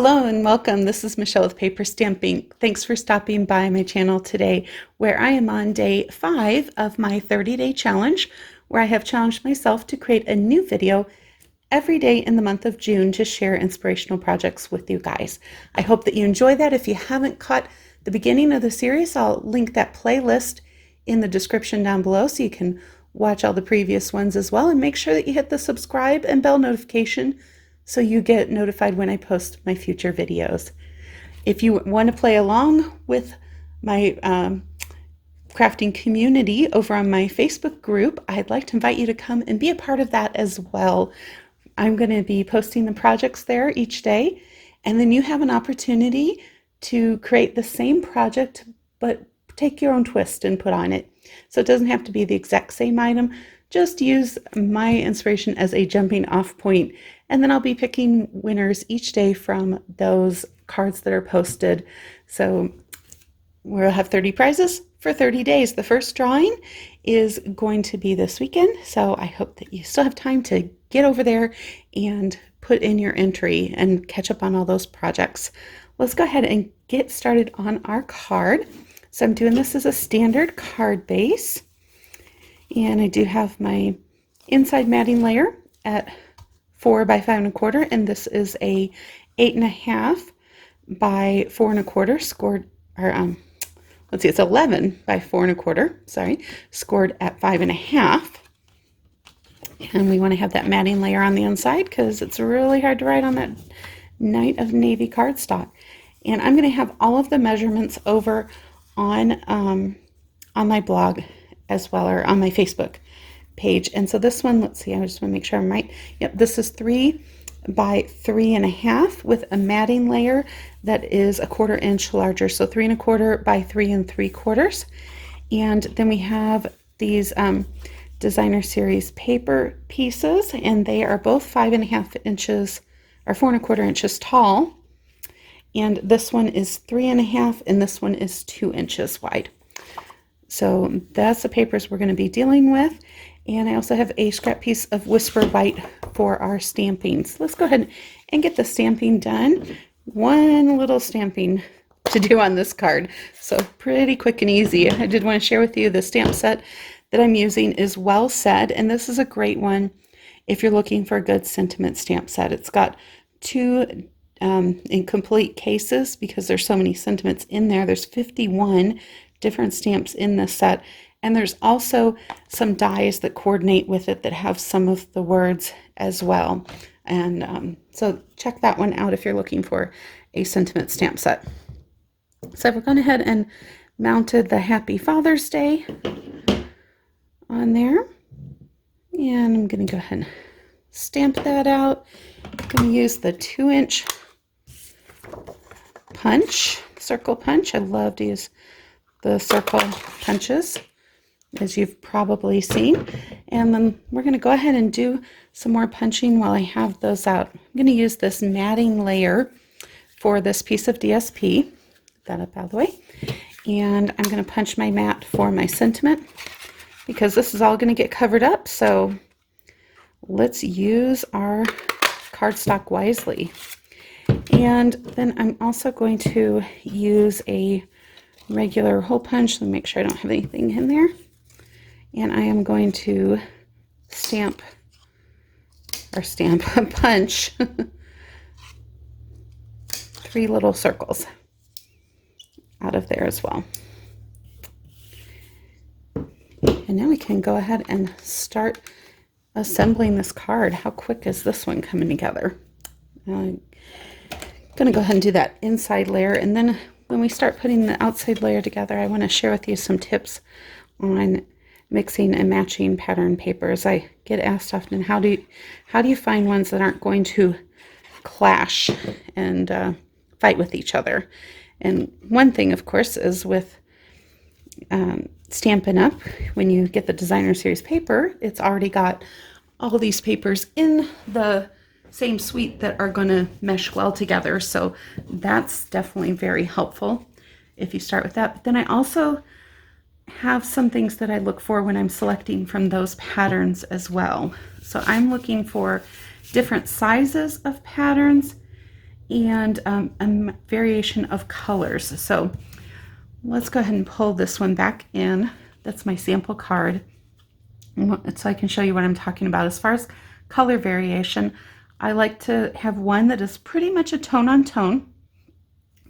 Hello and welcome. This is Michelle with PaperStampInk. Thanks for stopping by my channel today, where I am on day 5 of my 30-day challenge, where I have challenged myself to create a new video every day in the month of June to share inspirational projects with you guys. I hope that you enjoy that. If you haven't caught the beginning of the series, I'll link that playlist in the description down below so you can watch all the previous ones as well, and make sure that you hit the subscribe and bell notification so you get notified when I post my future videos. If you want to play along with my crafting community over on my Facebook group, I'd like to invite you to come and be a part of that as well. I'm going to be posting the projects there each day, and then you have an opportunity to create the same project but take your own twist and put on it. So it doesn't have to be the exact same item. Just use my inspiration as a jumping off point, and then I'll be picking winners each day from those cards that are posted. So we'll have 30 prizes for 30 days. The first drawing is going to be this weekend, so I hope that you still have time to get over there and put in your entry and catch up on all those projects. Let's go ahead and get started on our card. So I'm doing this as a standard card base, and I do have my inside matting layer at 4 by 5 1/4, and this is a 8.5 by 4 1/4 scored, or let's see, it's 11 by 4 1/4, sorry, scored at 5.5. And we want to have that matting layer on the inside because it's really hard to write on that Night of Navy cardstock. And I'm going to have all of the measurements over on my blog as well, or on my Facebook page. And so this one, let's see, I just want to make sure I'm right. Yep, this is 3 by 3.5 with a matting layer that is 1/4 inch larger. So 3 1/4 by 3 3/4. And then we have these designer series paper pieces, and they are both 5.5 inches or 4 1/4 inches tall. And this one is 3.5, and this one is 2 inches wide. So that's the papers we're going to be dealing with. And I also have a scrap piece of Whisper White for our stamping. So let's go ahead and get the stamping done. One little stamping to do on this card. So pretty quick and easy. I did want to share with you the stamp set that I'm using is Well Said, and this is a great one if you're looking for a good sentiment stamp set. It's got 2 incomplete cases because there's so many sentiments in there. There's 51 different stamps in this set, and there's also some dies that coordinate with it that have some of the words as well. And so check that one out if you're looking for a sentiment stamp set. So I've gone ahead and mounted the Happy Father's Day on there, and I'm going to go ahead and stamp that out. I'm going to use the 2-inch punch, circle punch. I love to use the circle punches, as you've probably seen. And then we're going to go ahead and do some more punching while I have those out. I'm going to use this matting layer for this piece of DSP. Put that up out of the way. And I'm going to punch my mat for my sentiment because this is all going to get covered up. So let's use our cardstock wisely. And then I'm also going to use a regular hole punch. Let me make sure I don't have anything in there. And I am going to punch 3 little circles out of there as well. And now we can go ahead and start assembling this card. How quick is this one coming together? I'm going to go ahead and do that inside layer, and then when we start putting the outside layer together, I want to share with you some tips on mixing and matching pattern papers. I get asked often, how do you find ones that aren't going to clash and fight with each other? And one thing, of course, is with Stampin' Up, when you get the designer series paper, it's already got all these papers in the same suite that are going to mesh well together. So that's definitely very helpful if you start with that. But then I also have some things that I look for when I'm selecting from those patterns as well. So I'm looking for different sizes of patterns and a variation of colors. So let's go ahead and pull this one back in. That's my sample card, so I can show you what I'm talking about. As far as color variation, I like to have one that is pretty much a tone-on-tone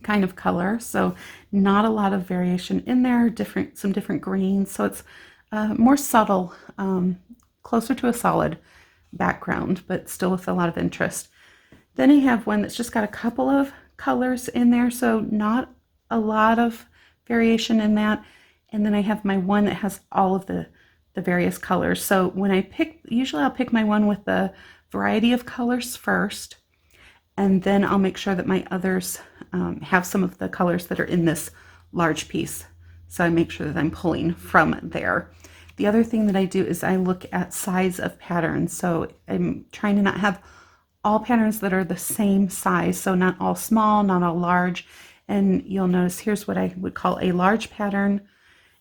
kind of color, so not a lot of variation in there, some different greens, so it's more subtle, closer to a solid background, but still with a lot of interest. Then I have one that's just got a couple of colors in there, so not a lot of variation in that. And then I have my one that has all of the various colors. So when I pick, usually I'll pick my one with the variety of colors first, and then I'll make sure that my others have some of the colors that are in this large piece. So I make sure that I'm pulling from there. The other thing that I do is I look at size of patterns. So I'm trying to not have all patterns that are the same size. So not all small, not all large. And you'll notice here's what I would call a large pattern,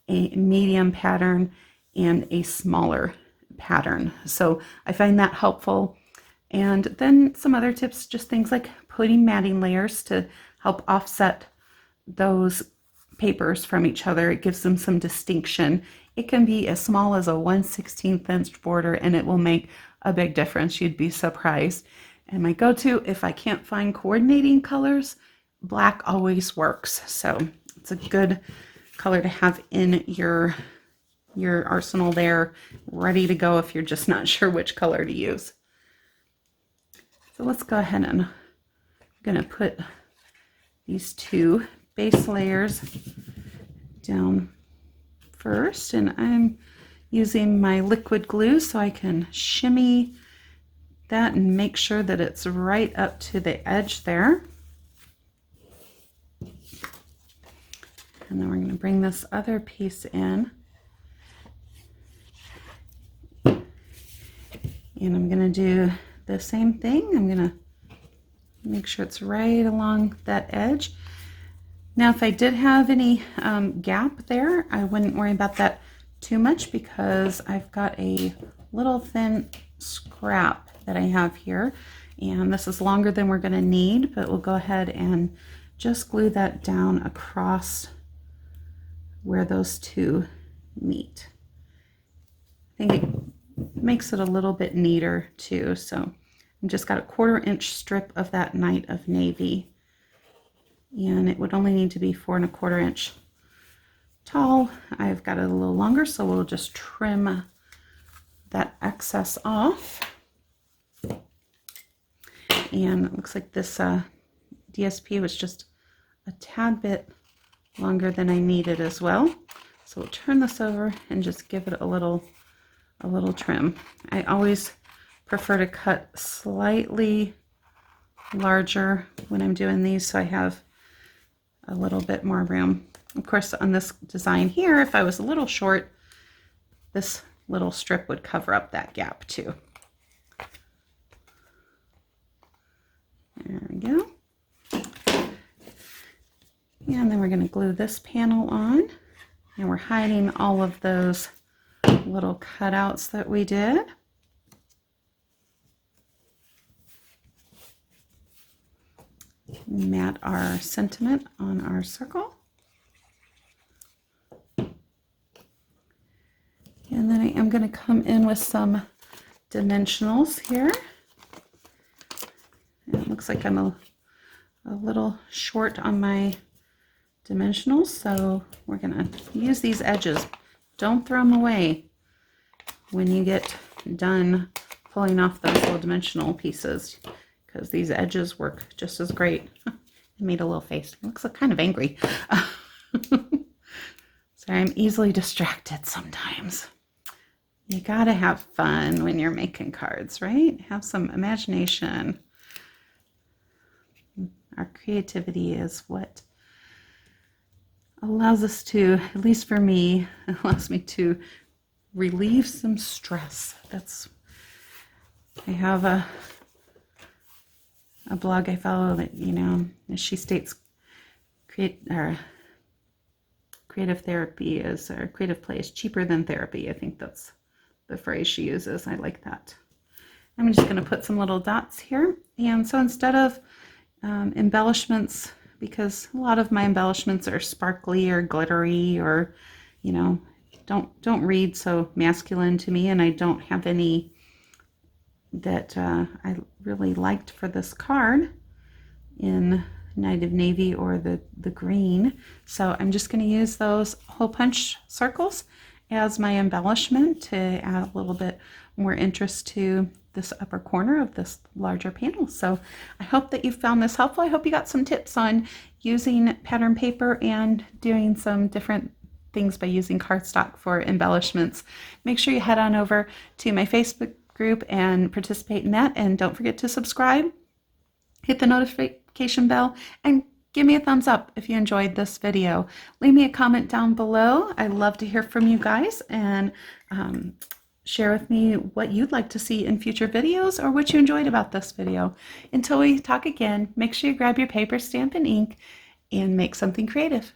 a medium pattern, and a smaller pattern. So I find that helpful. And then some other tips, just things like putting matting layers to help offset those papers from each other. It gives them some distinction. It can be as small as a 1/16 inch border, and it will make a big difference. You'd be surprised. And my go-to, if I can't find coordinating colors, black always works. So it's a good color to have in your arsenal there, ready to go if you're just not sure which color to use. So let's go ahead and I'm going to put these two base layers down first, and I'm using my liquid glue so I can shimmy that and make sure that it's right up to the edge there. And then we're going to bring this other piece in. And I'm going to do the same thing. I'm going to make sure it's right along that edge. Now, if I did have any gap there, I wouldn't worry about that too much because I've got a little thin scrap that I have here. And this is longer than we're going to need, but we'll go ahead and just glue that down across where those two meet. I think it makes it a little bit neater too. So I've just got a 1/4 inch strip of that Night of Navy, and it would only need to be 4 1/4 inch tall. I've got it a little longer, so we'll just trim that excess off. And it looks like this DSP was just a tad bit longer than I needed as well. So we'll turn this over and just give it a little trim. I always prefer to cut slightly larger when I'm doing these so I have a little bit more room. Of course, on this design here, if I was a little short, this little strip would cover up that gap too. There we go. And then we're going to glue this panel on, and we're hiding all of those little cutouts that we did. Mat our sentiment on our circle. And then I am going to come in with some dimensionals here. It looks like I'm a little short on my dimensionals, so we're going to use these edges. Don't throw them away when you get done pulling off those little dimensional pieces, because these edges work just as great. I made a little face. It looks kind of angry. Sorry, I'm easily distracted sometimes. You gotta have fun when you're making cards, right? Have some imagination. Our creativity is what allows us to, at least for me, it allows me to relieve some stress. I have a blog I follow that, as she states, creative therapy is, or creative play is cheaper than therapy. I think that's the phrase she uses. I like that. I'm just going to put some little dots here. And so instead of embellishments, because a lot of my embellishments are sparkly or glittery, or you know, don't read so masculine to me, and I don't have any that I really liked for this card in Night of Navy or the green. So I'm just going to use those hole punch circles as my embellishment to add a little bit more interest to this upper corner of this larger panel. So I hope that you found this helpful. I hope you got some tips on using pattern paper and doing some different things by using cardstock for embellishments. Make sure you head on over to my Facebook group and participate in that, and don't forget to subscribe, hit the notification bell, and give me a thumbs up if you enjoyed this video. Leave me a comment down below. I love to hear from you guys, and share with me what you'd like to see in future videos or what you enjoyed about this video. Until we talk again, make sure you grab your paper, stamp, and ink and make something creative.